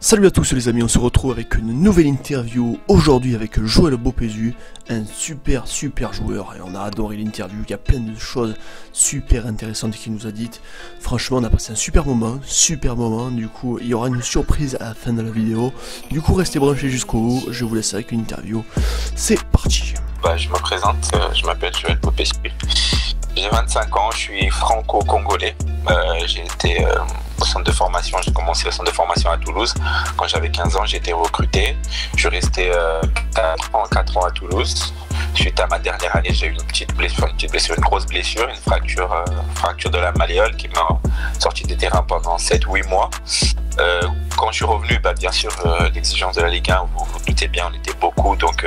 Salut à tous les amis, on se retrouve avec une nouvelle interview aujourd'hui avec Joël Beaupézu, un super joueur et on a adoré l'interview, il y a plein de choses super intéressantes qu'il nous a dites. Franchement on a passé un super moment, du coup il y aura une surprise à la fin de la vidéo, du coup restez branchés jusqu'au bout, je vous laisse avec une interview, c'est parti. Je me présente, je m'appelle Joël Beaupézu, j'ai 25 ans, je suis franco-congolais, j'ai été au centre de formation, j'ai commencé au centre de formation à Toulouse. Quand j'avais 15 ans, j'ai été recruté. Je suis resté 4 ans à Toulouse. Suite à ma dernière année, j'ai eu une petite blessure, une grosse blessure, une fracture de la malléole qui m'a sorti des terrains pendant 7-8 mois. Quand je suis revenu, bien sûr, l'exigence de la Ligue 1, vous vous doutez bien, on était beaucoup, donc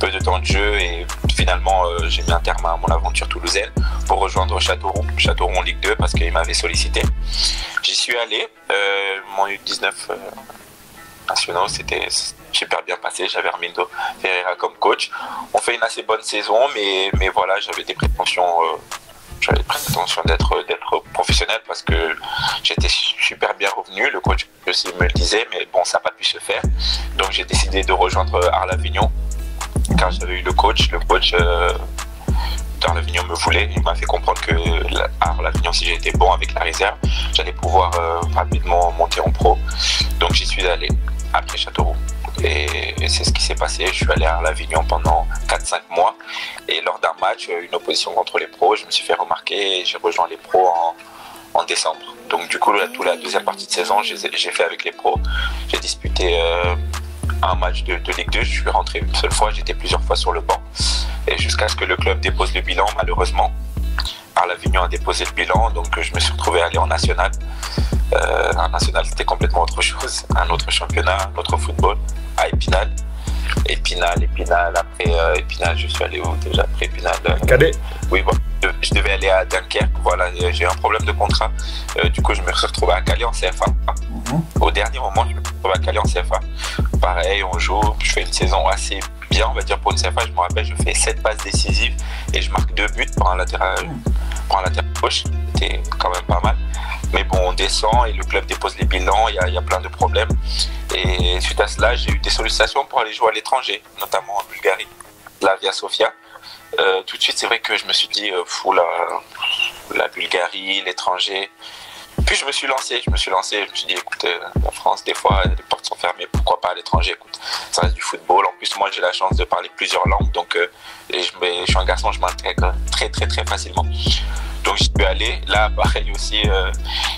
peu de temps de jeu et finalement j'ai mis un terme à mon aventure toulousaine pour rejoindre Châteauroux Ligue 2 parce qu'il m'avait sollicité. J'y suis allé, mon U19 nationaux, c'était super bien passé, j'avais Armindo Ferreira comme coach. On fait une assez bonne saison, mais voilà, j'avais des prétentions d'être professionnel parce que j'étais super bien revenu, le coach aussi me le disait, mais bon, ça n'a pas pu se faire. Donc j'ai décidé de rejoindre Arles-Avignon car j'avais eu le coach d'Arles-Avignon me voulait, il m'a fait comprendre que Arles-Avignon, si j'étais bon avec la réserve, j'allais pouvoir rapidement monter en pro. Donc j'y suis allé après Châteauroux. Et c'est ce qui s'est passé, je suis allé à Avignon pendant 4-5 mois et lors d'un match, une opposition contre les pros, je me suis fait remarquer et j'ai rejoint les pros en décembre. Donc du coup, toute la deuxième partie de saison, j'ai fait avec les pros. J'ai disputé un match de Ligue 2, je suis rentré une seule fois, j'étais plusieurs fois sur le banc et jusqu'à ce que le club dépose le bilan, malheureusement. Arles-Avignon a déposé le bilan, donc je me suis retrouvé à aller en national. En national, c'était complètement autre chose, un autre championnat, un autre football, à Épinal. Après Épinal, je suis allé où déjà après Épinal Cadet. Oui, bon, je devais aller à Dunkerque, voilà, j'ai eu un problème de contrat. Du coup, je me suis retrouvé à Calais en CFA. Au dernier moment, je me suis retrouvé à Calais en CFA. Pareil, on joue, je fais une saison assez bien, on va dire, pour une CFA. Je me rappelle, je fais 7 passes décisives et je marque 2 buts pour un latéral gauche. C'était quand même pas mal. Mais bon, on descend et le club dépose les bilans, il y a plein de problèmes. Et suite à cela, j'ai eu des sollicitations pour aller jouer à l'étranger, notamment en Bulgarie, Slavia Sofia. Tout de suite, c'est vrai que je me suis dit, la Bulgarie, l'étranger. Puis je me suis lancé, je me suis dit, écoute, en France, des fois, les portes sont fermées, pourquoi pas à l'étranger, écoute, ça reste du football. En plus, moi, j'ai la chance de parler plusieurs langues, donc je suis un garçon, je m'intègre très facilement. Donc j'y suis allé, là pareil aussi,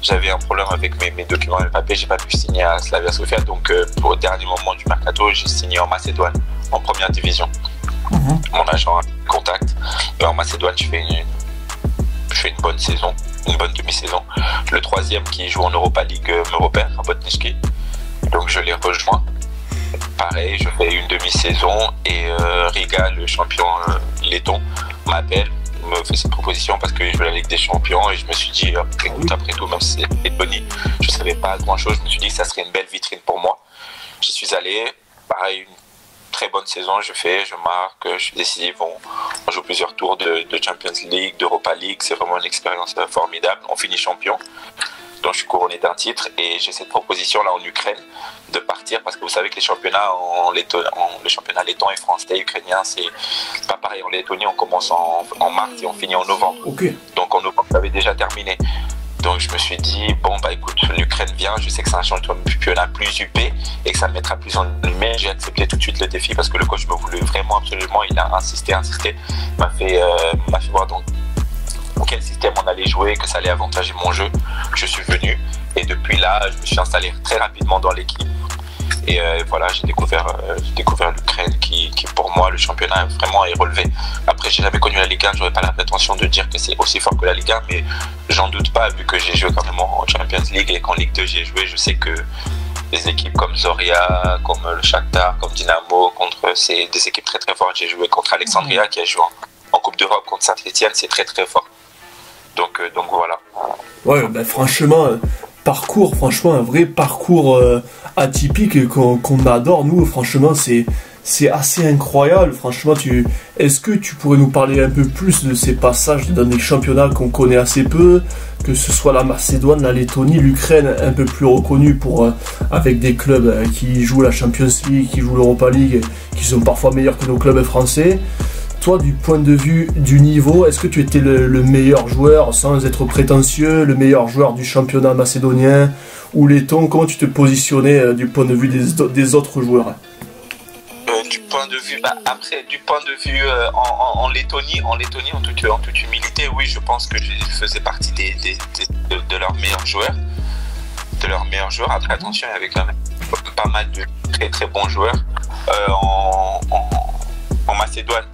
j'avais un problème avec mes documents et mes papiers, j'ai pas pu signer à Slavia Sofia, donc pour le dernier moment du mercato, j'ai signé en Macédoine, en première division. Mon agent a contact, et en Macédoine je fais une bonne saison, une bonne demi-saison. Le troisième qui joue en Europa League me repère, à Botniski, donc je l'ai rejoint. Pareil, je fais une demi-saison et Riga, le champion letton, m'appelle, me fait cette proposition parce que je veux la Ligue des Champions et je me suis dit, écoute, après tout, même si c'était Lettonie, je ne savais pas grand chose, je me suis dit que ça serait une belle vitrine pour moi. J'y suis allé, pareil, une très bonne saison, je marque, je suis décisif, on joue plusieurs tours de Champions League, d'Europa League, c'est vraiment une expérience formidable, on finit champion. Donc je suis couronné d'un titre et j'ai cette proposition là en Ukraine de partir parce que vous savez que les championnats le championnat letton et français, ukrainien, c'est pas pareil. En Lettonie, on commence en mars et on finit en novembre. Okay. Donc en novembre, ça avait déjà terminé. Donc je me suis dit, bon écoute, l'Ukraine vient, je sais que c'est un championnat plus huppé et que ça me mettra plus en lumière. J'ai accepté tout de suite le défi parce que le coach me voulait vraiment absolument, il a insisté, m'a fait voir donc quel système on allait jouer, que ça allait avantager mon jeu. Je suis venu et depuis là, je me suis installé très rapidement dans l'équipe. Et voilà, j'ai découvert l'Ukraine qui pour moi, le championnat vraiment est relevé. Après, j'ai jamais connu la Ligue 1, j'aurais pas la prétention de dire que c'est aussi fort que la Ligue 1, mais j'en doute pas vu que j'ai joué quand même en Champions League et qu'en Ligue 2 j'ai joué. Je sais que des équipes comme Zoria, comme le Shakhtar, comme Dynamo, c'est des équipes très fortes. J'ai joué contre Alexandria qui a joué en Coupe d'Europe contre Saint-Etienne, c'est très fort. Donc voilà. Ouais, franchement, un vrai parcours atypique qu'on adore. Nous, franchement, c'est c'est assez incroyable. Franchement, est-ce que tu pourrais nous parler un peu plus de ces passages dans des championnats qu'on connaît assez peu, que ce soit la Macédoine, la Lettonie, l'Ukraine, un peu plus reconnue avec des clubs qui jouent la Champions League, qui jouent l'Europa League, qui sont parfois meilleurs que nos clubs français. Toi, du point de vue du niveau, est-ce que tu étais le meilleur joueur, sans être prétentieux, le meilleur joueur du championnat macédonien ou letton? Comment tu te positionnais du point de vue des autres joueurs? Du point de vue, du point de vue en Lettonie, en toute humilité, oui, je pense que je faisais partie de leurs meilleurs joueurs. Après, attention, il y avait quand même pas mal de très très bons joueurs en Macédoine.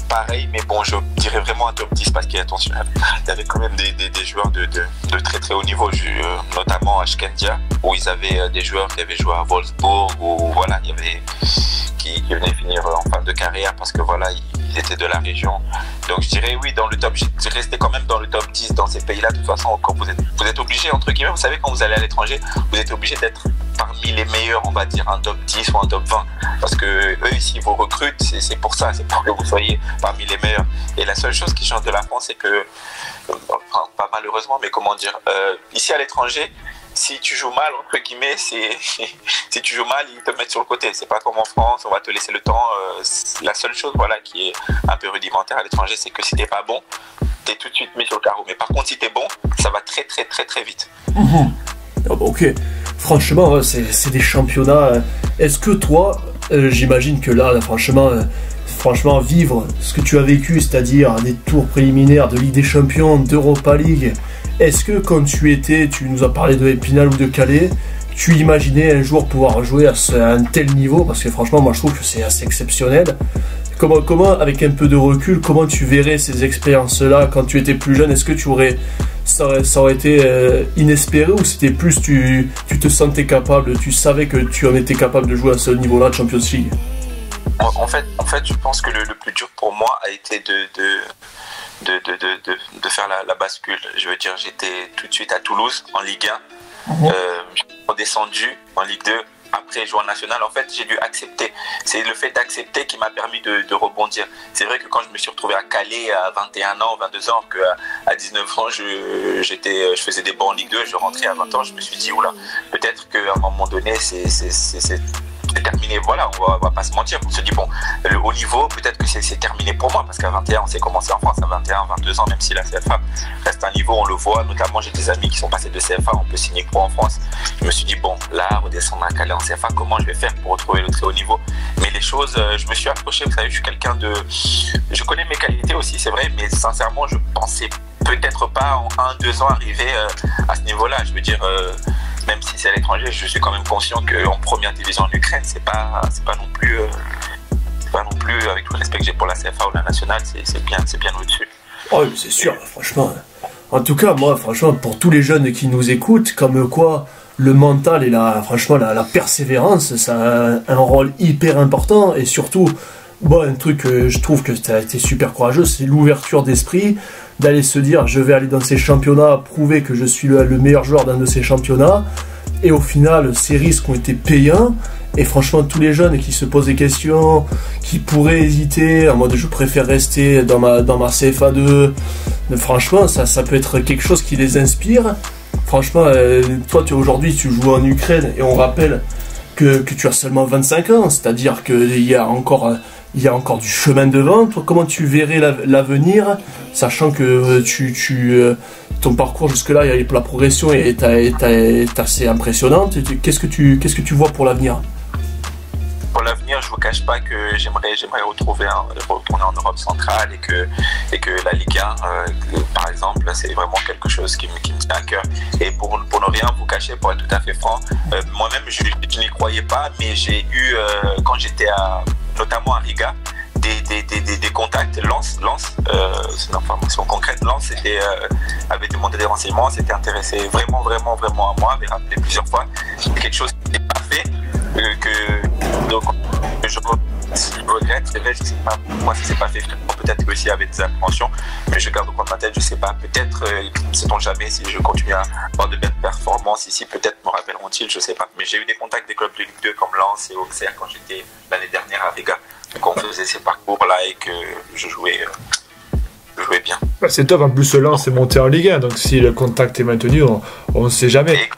Pareil, mais bon, je dirais vraiment un top 10 parce qu'il y avait quand même des joueurs de très très haut niveau, notamment à Skandia, où ils avaient des joueurs qui avaient joué à Wolfsburg, où voilà, il y avait qui venaient finir en fin de carrière parce que voilà, ils étaient de la région. Donc je dirais oui, dans le top, je restais quand même dans le top 10 dans ces pays-là. De toute façon, quand vous êtes obligé, entre guillemets, vous savez, quand vous allez à l'étranger, vous êtes obligé d'être parmi les meilleurs, on va dire, un top 10 ou un top 20. Parce que eux, ici, vous recrutent, c'est pour ça, c'est pour que vous soyez parmi les meilleurs. Et la seule chose qui change de la France, c'est que, enfin, pas malheureusement, mais comment dire, ici à l'étranger, si tu joues mal, entre guillemets, si tu joues mal, ils te mettent sur le côté. C'est pas comme en France, on va te laisser le temps. La seule chose, voilà, qui est un peu rudimentaire à l'étranger, c'est que si t'es pas bon, t'es tout de suite mis sur le carreau. Mais par contre, si t'es bon, ça va très très très très vite. Mmh. Oh bah ok, franchement, c'est des championnats. Est-ce que toi, j'imagine que là, franchement, vivre ce que tu as vécu, c'est-à-dire des tours préliminaires de Ligue des Champions, d'Europa League, est-ce que quand tu nous as parlé de Épinal ou de Calais, tu imaginais un jour pouvoir jouer à un tel niveau? Parce que franchement, moi je trouve que c'est assez exceptionnel. Comment, avec un peu de recul, comment tu verrais ces expériences-là quand tu étais plus jeune? Est-ce que ça aurait été inespéré, ou c'était plus tu te sentais capable, tu savais que tu en étais capable de jouer à ce niveau-là de Champions League? En fait, je pense que le plus dur pour moi a été de faire la bascule. Je veux dire, j'étais tout de suite à Toulouse en Ligue 1. J'ai redescendu en Ligue 2. Après, jouer en national, en fait, j'ai dû accepter. C'est le fait d'accepter qui m'a permis de rebondir. C'est vrai que quand je me suis retrouvé à Calais à 21 ans, 22 ans, qu'à 19 ans, je faisais des bons en Ligue 2, je rentrais à 20 ans, je me suis dit, oula, peut-être qu'à un moment donné, c'est terminé. Voilà, on va pas se mentir. On se dit, bon, le haut niveau, peut-être que c'est terminé pour moi, parce qu'à 21, on s'est commencé en France à 21, 22 ans, même si la CFA reste un niveau, on le voit. Notamment, j'ai des amis qui sont passés de CFA, on peut signer pro en France. Je me suis dit, bon, là, redescendre à Calais en CFA, comment je vais faire pour retrouver le très haut niveau? Mais les choses, je me suis approché, vous savez, je suis quelqu'un je connais mes qualités aussi, c'est vrai, mais sincèrement, je pensais peut-être pas en 1-2 ans arriver à ce niveau-là. Je veux dire, même si c'est à l'étranger, je suis quand même conscient qu'en première division en Ukraine, c'est pas non plus, avec tout le respect que j'ai pour la CFA ou la nationale, c'est bien au-dessus. Oh, c'est sûr, franchement. En tout cas, moi, franchement, pour tous les jeunes qui nous écoutent, comme quoi le mental et la persévérance, ça a un rôle hyper important. Et surtout, bon, un truc que je trouve que tu as été super courageux, c'est l'ouverture d'esprit, d'aller se dire, je vais aller dans ces championnats, prouver que je suis le meilleur joueur d'un de ces championnats. Et au final, ces risques ont été payants. Et franchement, tous les jeunes qui se posent des questions, qui pourraient hésiter, en mode je préfère rester dans ma CFA2, mais franchement, ça peut être quelque chose qui les inspire. Franchement, toi, aujourd'hui, tu joues en Ukraine, et on rappelle que tu as seulement 25 ans, c'est-à-dire qu'il y a encore du chemin devant. Toi, comment tu verrais l'avenir, sachant que ton parcours jusque-là, la progression est assez impressionnante. Qu'est-ce que tu vois pour l'avenir? Pour l'avenir, je vous cache pas que j'aimerais retourner en Europe centrale, et que la Ligue 1, par exemple, c'est vraiment quelque chose qui me tient à cœur. Et pour ne rien vous cacher, pour être tout à fait franc, moi-même je n'y croyais pas, mais j'ai eu, quand j'étais notamment à Riga, des contacts. Lens, c'est une information concrète. Lens avait demandé des renseignements, s'était intéressé vraiment à moi, avait rappelé plusieurs fois. C'est quelque chose qui n'était pas fait, donc je je regrette, c'est vrai, je sais pas, moi ça s'est pas fait vraiment, peut-être aussi avec des appréhensions, mais je garde au coin de ma tête, je sais pas, peut-être, sait-on jamais si je continue à avoir de belles performances ici, peut-être me rappelleront-ils, je sais pas. Mais j'ai eu des contacts des clubs de Ligue 2 comme Lens et Auxerre quand j'étais l'année dernière à Vega, donc on faisait ces parcours-là et que je jouais bien. Bah, c'est top, en plus Lens est monté en Ligue 1, donc si le contact est maintenu, on ne sait jamais.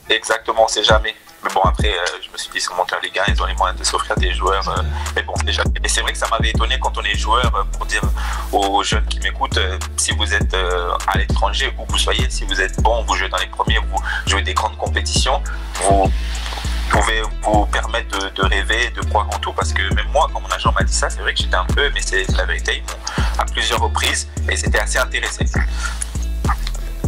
Exactement, on sait jamais. Mais bon, après, je me suis dit, ils sont montés en Ligue 1, ils ont les moyens de s'offrir des joueurs. Mais bon, déjà. Et c'est vrai que ça m'avait étonné quand on est joueur, pour dire aux jeunes qui m'écoutent, si vous êtes à l'étranger, où vous soyez, si vous êtes bon, vous jouez dans les premiers, vous jouez des grandes compétitions, vous pouvez vous permettre de rêver, de croire en tout. Parce que même moi, quand mon agent m'a dit ça, c'est vrai que j'étais un peu, mais c'est la vérité, ils m'ont à plusieurs reprises, et c'était assez intéressé.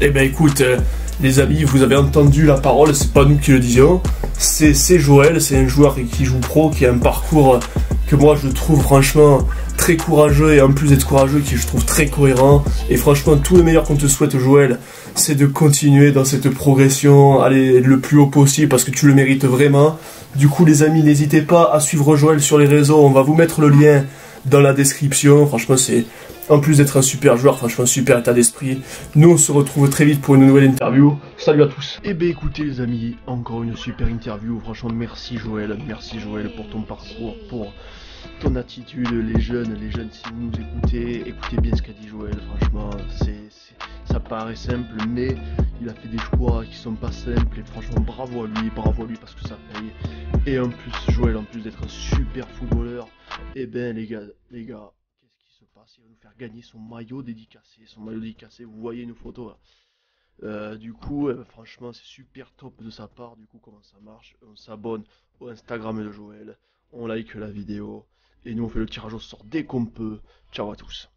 Eh ben écoute, les amis, vous avez entendu la parole, c'est pas nous qui le disions, c'est Joël, c'est un joueur qui joue pro, qui a un parcours que moi je trouve franchement très courageux, et en plus d'être courageux, qui je trouve très cohérent, et franchement tout le meilleur qu'on te souhaite, Joël, c'est de continuer dans cette progression, aller le plus haut possible, parce que tu le mérites vraiment. Du coup les amis, n'hésitez pas à suivre Joël sur les réseaux, on va vous mettre le lien dans la description. Franchement c'est, en plus d'être un super joueur, franchement super état d'esprit. Nous on se retrouve très vite pour une nouvelle interview. Salut à tous. Eh ben écoutez les amis, encore une super interview. Franchement merci Joël pour ton parcours, pour ton attitude. Les jeunes si vous nous écoutez, écoutez bien ce qu'a dit Joël. Franchement ça paraît simple, mais il a fait des choix qui sont pas simples, et franchement bravo à lui parce que ça paye. Et en plus Joël, en plus d'être un super footballeur, eh ben les gars, qu'est-ce qui se passe? Il va nous faire gagner son maillot dédicacé, vous voyez une photo là. Du coup, franchement c'est super top de sa part. Du coup, comment ça marche? On s'abonne au Instagram de Joël, on like la vidéo, et nous on fait le tirage au sort dès qu'on peut. Ciao à tous.